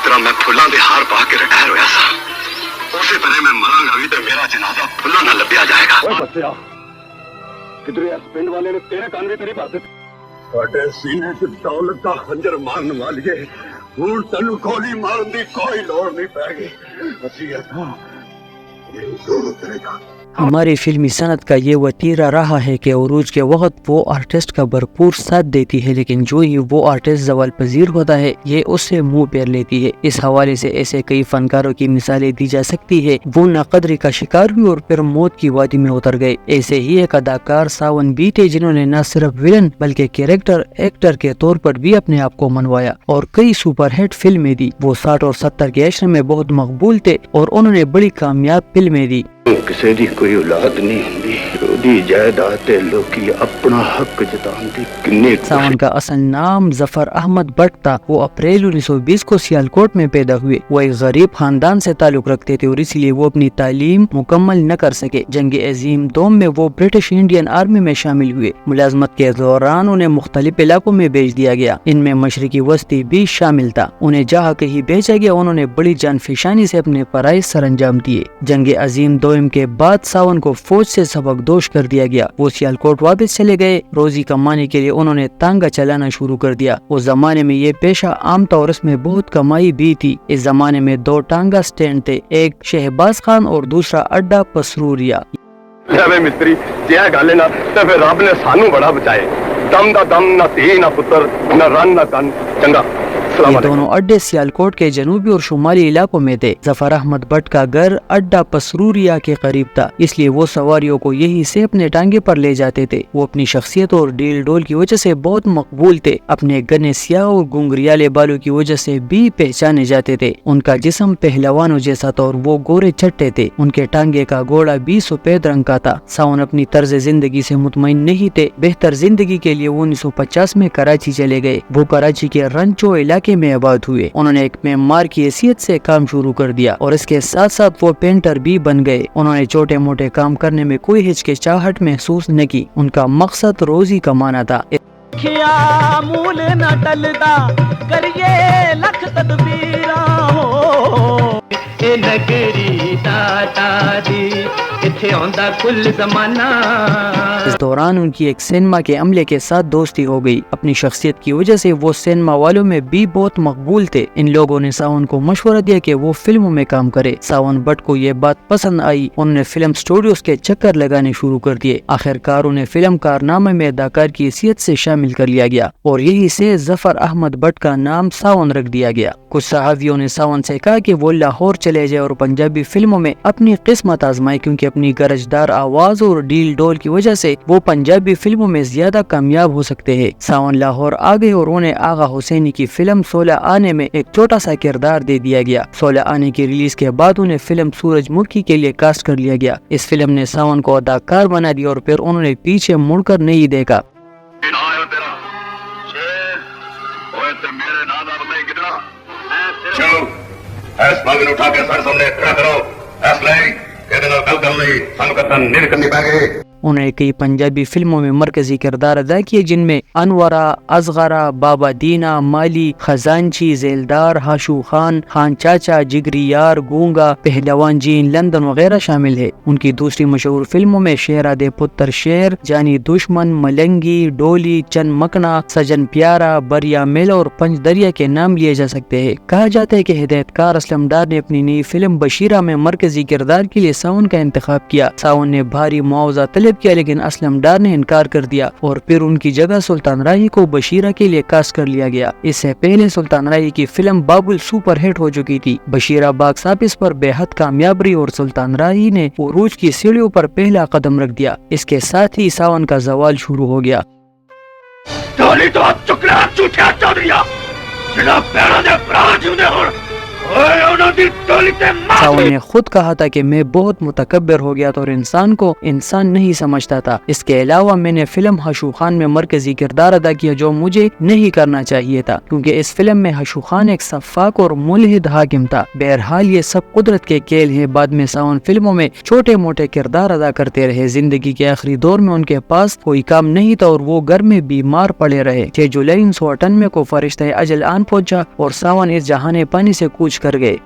طرح میں پھلاں دے ہار پا کے ریٹائر ہویا سا اسی طرح میں مراں گا بھی تے میرا جنازہ پھلاں نال لبیا جائے گا۔ اوے بچیا کدھر اس پنڈ والے نے تیرے کان وچ نہیں بھر دتے تواڈے سینے تے دولت دا خنجر مارن والیے ہن تینوں گولی مارن دی کوئی لوڑ نہیں پے گی۔ اسی اساں یہ دونوں تیرے کان ہماری فلمی صنعت کا یہ وتیرہ رہا ہے کہ عروج کے وقت وہ آرٹسٹ کا بھرپور ساتھ دیتی ہے، لیکن جو ہی وہ آرٹسٹ زوال پذیر ہوتا ہے یہ اس سے منہ پھیر لیتی ہے۔ اس حوالے سے ایسے کئی فنکاروں کی مثالیں دی جا سکتی ہے، وہ ناقدری کا شکار ہوئے اور پھر موت کی وادی میں اتر گئے۔ ایسے ہی ایک اداکار ساون بھی تھے جنہوں نے نہ صرف ویلن بلکہ کیریکٹر ایکٹر کے طور پر بھی اپنے آپ کو منوایا اور کئی سپر ہٹ فلمیں دی۔ وہ 60 اور 70 کے عشرے میں بہت مقبول تھے اور انہوں نے بڑی کامیاب فلمیں دی۔ کسی دی کوئی اولاد نہیں ہوندی، دی جائیداد لوکی اپنا حق جتان دی کنے۔ ساون کا اصل نام ظفر احمد بٹ تھا۔ وہ اپریل 1920 کو سیالکوٹ میں پیدا ہوئے۔ وہ ایک غریب خاندان سے تعلق رکھتے تھے اور اسی لیے وہ اپنی تعلیم مکمل نہ کر سکے۔ جنگ عظیم دوم میں وہ برٹش انڈین آرمی میں شامل ہوئے۔ ملازمت کے دوران انہیں مختلف علاقوں میں بھیج دیا گیا، ان میں مشرقی وسطی بھی شامل تھا۔ انہیں جہاں کہیں بھیجا گیا انہوں نے بڑی جان فشانی سے اپنے فرائض سر انجام دیے۔ جنگ عظیم دوم کے بعد ساون کو فوج سے سبق دوش کر دیا گیا۔ وہ سیالکوٹ واپس چلے گئے۔ روزی کمانے کے لیے انہوں نے تانگا چلانا شروع کر دیا۔ اس زمانے میں یہ پیشہ عام تھا اور اس میں بہت کمائی بھی تھی۔ اس زمانے میں 2 ٹانگا سٹینڈ تھے، ایک شہباز خان اور دوسرا اڈا پسروریا۔ مستری جی گل نا تے پھر رب نے سانو بڑا بچائے، دم دا دم نہ تھی نہ پتر نہ رن نہ تن۔ چنگا یہ دونوں اڈے سیالکوٹ کے جنوبی اور شمالی علاقوں میں تھے۔ ظفر احمد بٹ کا گھر اڈا پسروریا کے قریب تھا، اس لیے وہ سواریوں کو یہی سے اپنے ٹانگے پر لے جاتے تھے۔ وہ اپنی شخصیت اور ڈیل ڈول کی وجہ سے بہت مقبول تھے۔ اپنے گھنے سیاہ اور گنگریالے بالوں کی وجہ سے بھی پہچانے جاتے تھے۔ ان کا جسم پہلوانوں جیسا تھا اور وہ گورے چٹے تھے۔ ان کے ٹانگے کا گھوڑا بھی سفید رنگ کا تھا۔ ساون اپنی طرز زندگی سے مطمئن نہیں تھے۔ بہتر زندگی کے لیے وہ 1950 میں کراچی چلے گئے۔ وہ کراچی کے رنچو علاقے میں آباد ہوئے۔ انہوں نے ایک معمار کی حیثیت سے کام شروع کر دیا اور اس کے ساتھ ساتھ وہ پینٹر بھی بن گئے۔ انہوں نے چھوٹے موٹے کام کرنے میں کوئی ہچکچاہٹ محسوس نہ کی۔ ان کا مقصد روزی کمانا تھا۔ مول نہ ٹلدا کریے لکھ تدبیراں ہو اے نگری ٹاٹا دی ایتھے ہوندا کل زمانہ۔ اس دوران ان کی ایک سینما کے عملے کے ساتھ دوستی ہو گئی۔ اپنی شخصیت کی وجہ سے وہ سینما والوں میں بھی بہت مقبول تھے۔ ان لوگوں نے ساون کو مشورہ دیا کہ وہ فلموں میں کام کرے۔ ساون بٹ کو یہ بات پسند آئی۔ انہوں نے فلم سٹوڈیوز کے چکر لگانے شروع کر دیے۔ آخرکار انہیں فلم کارنامے میں اداکار کی حیثیت سے شامل کر لیا گیا اور یہی سے ظفر احمد بٹ کا نام ساون رکھ دیا گیا۔ کچھ صحافیوں نے ساون سے کہا کہ وہ لاہور چلے جائے اور پنجابی فلموں میں اپنی قسمت آزمائے، کیونکہ اپنی گرجدار آواز اور ڈیل ڈول کی وجہ سے وہ پنجابی فلموں میں زیادہ کامیاب ہو سکتے ہیں۔ ساون لاہور آ گئے اور انہیں آغا حسینی کی فلم 16 آنے میں ایک چھوٹا سا کردار دے دیا گیا۔ 16 آنے کی ریلیز کے بعد انہیں فلم سورج مکھی کے لیے کاسٹ کر لیا گیا۔ اس فلم نے ساون کو اداکار بنا دیا اور پھر انہوں نے پیچھے مڑ کر نہیں دیکھا۔ انہوں نے کئی پنجابی فلموں میں مرکزی کردار ادا کیے، جن میں انورا، ازغرا، بابا دینا، مالی، خزانچی، زیلدار، ہاشو خان، خان چاچا، جگری یار، گونگا، پہلوان جین، لندن وغیرہ شامل ہے۔ ان کی دوسری مشہور فلموں میں شیرا دے پتر شیر، جانی دشمن، ملنگی، ڈولی، چند مکنا، سجن پیارا، بریا میل اور پنج دریا کے نام لیے جا سکتے ہیں۔ کہا جاتا ہے کہ ہدایت کار اسلم ڈار نے اپنی نئی فلم بشیرہ میں مرکزی کردار کے لیے ساون کا انتخاب کیا۔ ساون نے بھاری معاوضہ طلب کیا لیکن اسلم ڈار نے انکار کر دیا اور پھر ان کی جگہ سلطان راہی کو بشیرہ کے لیے کاسٹ کر لیا گیا۔ اس سے پہلے سلطان راہی کی فلم بابل سپر ہٹ ہو چکی تھی۔ بشیرہ باکس آفس پر بے حد کامیاب رہی اور سلطان راہی نے عروج کی سیڑھیوں پر پہلا قدم رکھ دیا۔ اس کے ساتھ ہی ساون کا زوال شروع ہو گیا۔ ساون نے خود کہا تھا کہ میں بہت متکبر ہو گیا تھا اور انسان کو انسان نہیں سمجھتا تھا. اس کے علاوہ میں نے فلم ہشو خان میں مرکزی کردار ادا کیا جو مجھے نہیں کرنا چاہیے تھا کیونکہ اس فلم میں ہشو خان ایک سفاک اور ملحد حاکم تھا. بہرحال یہ سب قدرت کے کھیل ہیں. بعد میں ساون فلموں میں چھوٹے موٹے کردار ادا کرتے رہے. زندگی کے آخری دور میں ان کے پاس کوئی کام نہیں تھا اور وہ گھر میں بیمار پڑے رہے. 6 جولائی 1998 کو فرشتہ اجل آن پہنچا اور ساون اس جہان پانی سے کوچ کر گئے.